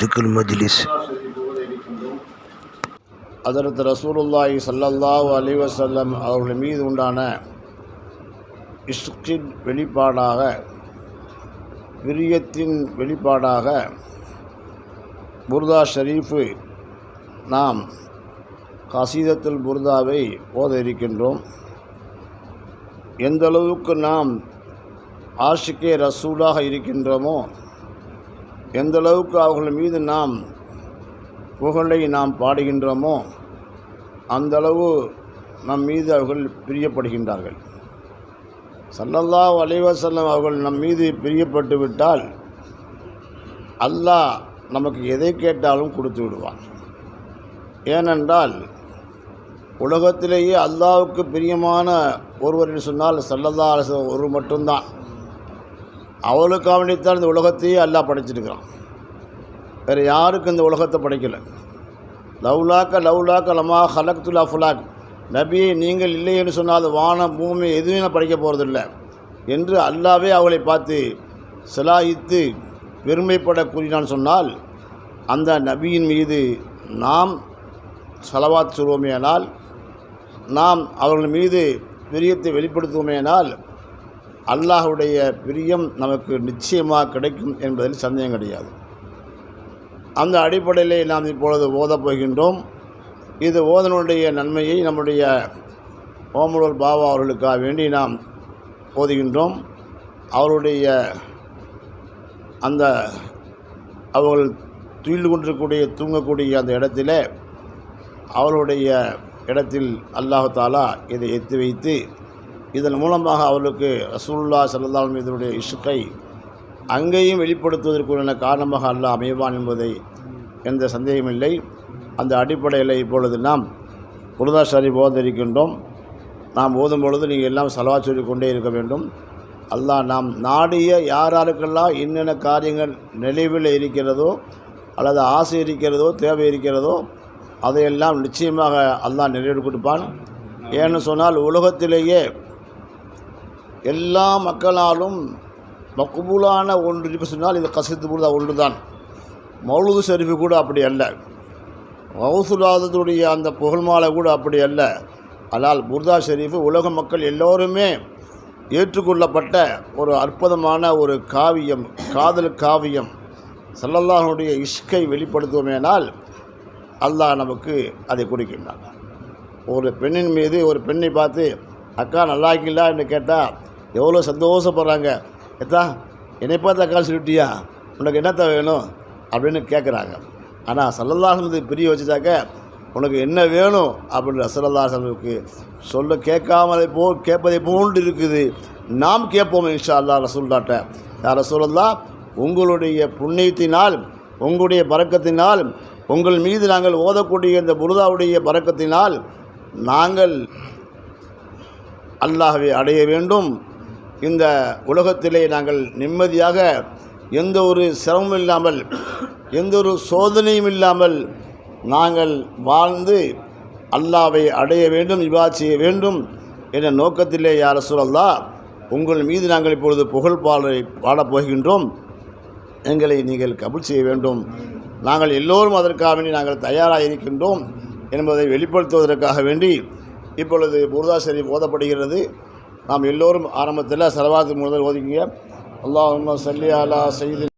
திக்குல் மஜ்லிஸ். ஹஜ்ரத் ரசூலுல்லாஹி ஸல்லல்லாஹு அலைஹி வஸல்லம் அவர்கள் மீது உண்டான இஷ்கின் வெளிப்பாடாக, பிரியத்தின் வெளிப்பாடாக புர்தா ஷரீஃபு நாம் கசீதத்துல் புர்தாவை ஓத இருக்கின்றோம். எந்தளவுக்கு நாம் ஆஷிகே ரசூலாக இருக்கின்றோமோ, எந்தளவுக்கு அவர்கள் மீது நாம் புகழை நாம் பாடுகின்றோமோ, அந்தளவு நம் மீது அவர்கள் பிரியப்படுகின்றார்கள். ஸல்லல்லாஹு அலைஹி வஸல்லம் அவர்கள் நம் மீது பிரியப்பட்டு விட்டால் அல்லாஹ் நமக்கு எதை கேட்டாலும் கொடுத்து விடுவான். ஏனென்றால் உலகத்திலேயே அல்லாஹ்வுக்கு பிரியமான ஒருவர் என்று சொன்னால் ஸல்லல்லாஹு அலைஹி வஸல்லம் ஒரு மட்டும்தான். அவளுக்காக வேண்டித்தான் இந்த உலகத்தையே அல்லாஹ் படைச்சிருக்கிறான். வேறு யாருக்கும் இந்த உலகத்தை படைக்கலை. லவ்லாக்க லமா ஹலக்துல் அஃப்லாக், நபியை நீங்கள் இல்லை என்று சொன்னால் வானம் பூமி எதுவுமே நான் படைக்க போகிறதில்லை என்று அல்லாவே அவளை பார்த்து சிலாயித்து பெருமைப்பட கூறினான். சொன்னால் அந்த நபியின் மீது நாம் ஸலவாத் சொல்வோமேனால், நாம் அவர்கள் மீது பிரியத்தை வெளிப்படுத்துவோமேனால் அல்லாஹுடைய பிரியம் நமக்கு நிச்சயமாக கிடைக்கும் என்பதில் சந்தேகம் கிடையாது. அந்த அடிப்படையிலே நாம் இப்பொழுது ஓதப் போகின்றோம். இது ஓதனுடைய நன்மையை நம்முடைய ஓமலூர் பாபா அவர்களுக்காக வேண்டி நாம் ஓதுகின்றோம். அவருடைய அந்த அவர்கள் துயில் கொண்டிருக்கக்கூடிய தூங்கக்கூடிய அந்த இடத்திலே, அவருடைய இடத்தில் அல்லாஹு தாலா இதை எத்தி வைத்து இதன் மூலமாக அவர்களுக்கு ரசூலுல்லாஹி ஸல்லல்லாஹு அலைஹி வஸல்லம் இதனுடைய இஷ்கை அங்கேயும் வெளிப்படுத்துவதற்குள்ள காரணமாக அல்லாஹ் அமைவான் என்பதை எந்த சந்தேகமில்லை. அந்த அடிப்படையில் இப்பொழுது நாம் புர்தா ஷரீஃப் ஓத இருக்கின்றோம். நாம் ஓதும் பொழுது நீங்கள் எல்லாம் ஸலவாத் சொல்லிக் கொண்டே இருக்க வேண்டும். அல்லாஹ் நாம் நாடிய யாராருக்கெல்லாம் என்னென்ன காரியங்கள் நினைவில் இருக்கிறதோ அல்லது ஆசை இருக்கிறதோ தேவை இருக்கிறதோ அதையெல்லாம் நிச்சயமாக அல்லாஹ் நிறைவேற்றி கொடுப்பான். ஏன்னு சொன்னால் உலகத்திலேயே எல்லா மக்களாலும் மக்பூலான ஒன்று இருக்க சொன்னால் இது கசீதத்துல் புர்தா ஒன்று தான். மௌலூது ஷரீஃபு கூட அப்படி அல்ல, கௌசுல் அந்த புகழ்மாலை கூட அப்படி அல்ல. ஆனால் புர்தா ஷரீஃபு உலக மக்கள் எல்லோருமே ஏற்றுக்கொள்ளப்பட்ட ஒரு அற்புதமான ஒரு காவியம், காதல் காவியம். ஸல்லல்லாஹுடைய இஷ்கை வெளிப்படுத்துவோமேனால் அல்லாஹ் நமக்கு அதை கொடுக்கின்றான். ஒரு பெண்ணின் மீது ஒரு பெண்ணை பார்த்து அக்கா நல்லா இருக்கீங்களா என்று கேட்டால் எவ்வளோ சந்தோஷப்படுறாங்க. எத்தா என்னை பார்த்து அக்கா சொல்லிட்டியா, உனக்கு என்னத்த வேணும் அப்படின்னு கேட்குறாங்க. ஆனால் ஸல்லல்லாஹு அலைஹி வஸல்லம் பிரிய வச்சுட்டாக்க உனக்கு என்ன வேணும் அப்படின்னு ஸல்லல்லாஹு அலைஹி வஸல்லம் சொல்ல கேட்காமலை கேட்பதை போன்று இருக்குது. நாம் கேட்போம் இன்ஷா அல்லாஹ் ரசூலுல்லாஹ்ட்ட, யா ரசூலல்லாஹ் உங்களுடைய புண்ணியத்தினால், உங்களுடைய பரக்கத்தினால், உங்கள் மீது நாங்கள் ஓதக்கூடிய இந்த புர்தாவுடைய பரக்கத்தினால் நாங்கள் அல்லாஹ்வை அடைய வேண்டும். இந்த உலகத்திலே நாங்கள் நிம்மதியாக எந்த ஒரு சிரமமும் இல்லாமல், எந்த ஒரு சோதனையும் இல்லாமல் நாங்கள் வாழ்ந்து அல்லாஹ்வை அடைய வேண்டும், இபாதத் செய்ய வேண்டும் என்ற நோக்கத்திலே யா ரசூலல்லாஹ் உங்கள் மீது நாங்கள் இப்பொழுது புகழ் பாடப் போகின்றோம். எங்களை நீங்கள் கபூல் செய்ய வேண்டும். நாங்கள் எல்லோரும் அதற்காக வேண்டி நாங்கள் தயாராக இருக்கின்றோம் என்பதை வெளிப்படுத்துவதற்காக வேண்டி இப்பொழுது புர்தா ஷரீஃப் ஓதப்படுகிறது. நாம் எல்லோரும் ஆரம்பத்தில் ஸலவாத் முதல் ஓதிக்கிங்க. அல்லாஹும்ம ஸல்லி அலா சய்யிதினா